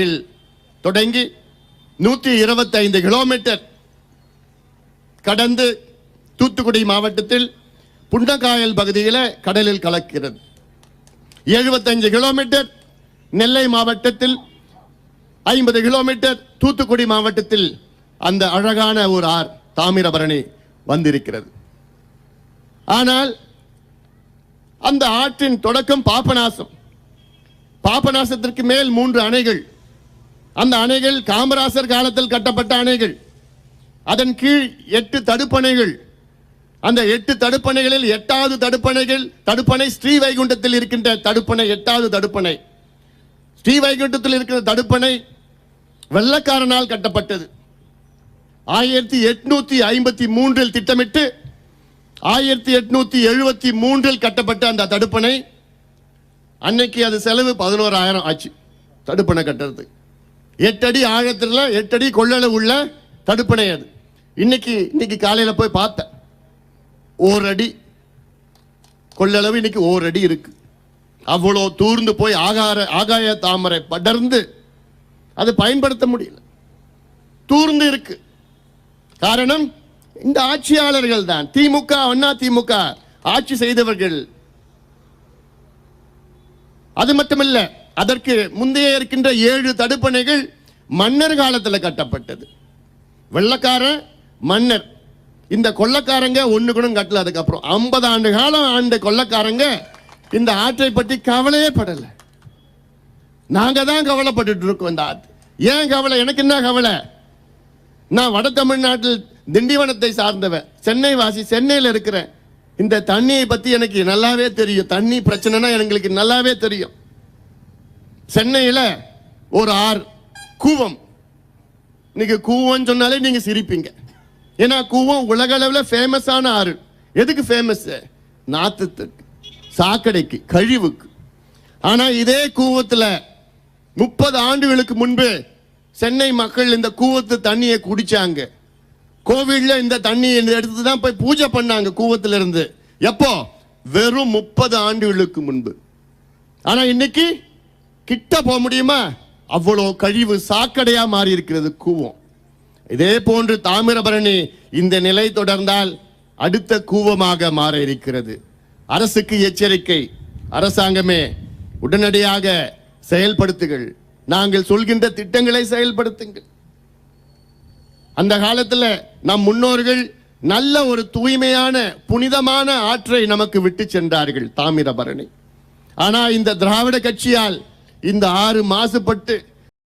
கால்வாயில் தொடங்கி 125 கிலோமீட்டர் கடந்து தூத்துக்குடி மாவட்டத்தில் புண்டக்காயல் பகுதியில் கடலில் கலக்கிறது. 75 கிலோமீட்டர் நெல்லை மாவட்டத்தில், 50 கிலோமீட்டர் தூத்துக்குடி மாவட்டத்தில் அந்த அழகான ஒரு ஆறு தாமிரபரணி வந்திருக்கிறது. ஆனால் அந்த ஆற்றின் தொடக்கம் பாபநாசம். பாபநாசத்திற்கு மேல் 3 அணைகள். அந்த அணைகள் காமராசர் காலத்தில் கட்டப்பட்ட அணைகள். அதன் கீழ் 8 தடுப்பணைகள். அந்த 8 தடுப்பணைகளில் 8வது தடுப்பணை ஸ்ரீவைகுண்டத்தில் இருக்கின்ற தடுப்பணை 8வது தடுப்பணை. ஸ்ரீவைகுண்டத்தில் இருக்கிற தடுப்பணை வெள்ளக்காரனால் கட்டப்பட்டது. 1853 திட்டமிட்டு 1873 கட்டப்பட்ட அந்த தடுப்பணை அன்னைக்கு அது செலவு 11,000 ஆச்சு. தடுப்பணை கட்டுறது 8 அடி ஆழத்தில் 8 அடி கொள்ளளவு உள்ள தடுப்பணை அது. இன்னைக்கு காலையில் போய் பார்த்தேன், 1 அடி கொள்ளளவு இன்னைக்கு 1 அடி இருக்கு. அவ்வளோ தூர்ந்து போய் ஆகாய தாமரை படர்ந்து அதை பயன்படுத்த முடியல, தூர்ந்து இருக்கு. காரணம் இந்த ஆட்சியாளர்கள் தான். திமுக அண்ணா திமுக ஆட்சி செய்தவர்கள். அது மட்டுமல்ல, அதற்கு முந்தைய இருக்கின்ற 7 தடுப்பணைகள் மன்னர் காலத்தில் கட்டப்பட்டது. வெள்ளக்காரன் மன்னர், இந்த கொள்ளக்காரங்க ஒண்ணு கூட கட்டல. அதுக்கப்புறம் 50 ஆண்டு காலம் ஆண்ட கொள்ளக்காரங்க இந்த ஆற்றை பற்றி கவலையே படல. நாங்க தான் கவலைப்பட்டு இருக்கோம். இந்த ஆற்று ஏன் கவலை? எனக்கு என்ன கவலை? நான் வட தமிழ்நாட்டில் திண்டிவனத்தை சார்ந்தவன், சென்னை வாசி, சென்னையில் இருக்கிறேன். இந்த தண்ணியை பத்தி எனக்கு நல்லாவே தெரியும். தண்ணி பிரச்சனைனா எங்களுக்கு நல்லாவே தெரியும். சென்னையில் ஒரு ஆறு கூவம். இன்னைக்கு கூவம் சொன்னாலே நீங்க சிரிப்பீங்க. ஏன்னா கூவம் உலக அளவில் ஃபேமஸான ஆறு. எதுக்கு ஃபேமஸ்? நாத்தத்துக்கு, சாக்கடைக்கு, கழிவுக்கு. ஆனா இதே கூவத்தில் 30 ஆண்டுகளுக்கு முன்பு சென்னை மக்கள் இந்த கூவத்து தண்ணியை குடிச்சாங்க. கோவில்ல இந்த தண்ணியை எடுத்து தான் போய் பூஜை பண்ணாங்க கூவத்துல இருந்து. எப்போ? வெறும் 30 ஆண்டுகளுக்கு முன்பு. ஆனா இன்னைக்கு கிட்ட போக முடியுமா? அவ்வளோ கழிவு சாக்கடையா மாறி இருக்கிறது கூவம். இதே போன்று தாமிரபரணி இந்த நிலை தொடர்ந்தால் அடுத்த கூவமாக மாற இருக்கிறது. அரசுக்கு எச்சரிக்கை. அரசாங்கமே உடனடியாக செயல்படுத்துங்கள். நாங்கள் சொல்கின்ற திட்டங்களை செயல்படுத்துங்கள். அந்த காலத்தில் நம் முன்னோர்கள் நல்ல ஒரு தூய்மையான புனிதமான ஆற்றை நமக்கு விட்டு சென்றார்கள், தாமிரபரணி. ஆனா இந்த திராவிட கட்சியால் இந்த ஆறு மாசுபட்டு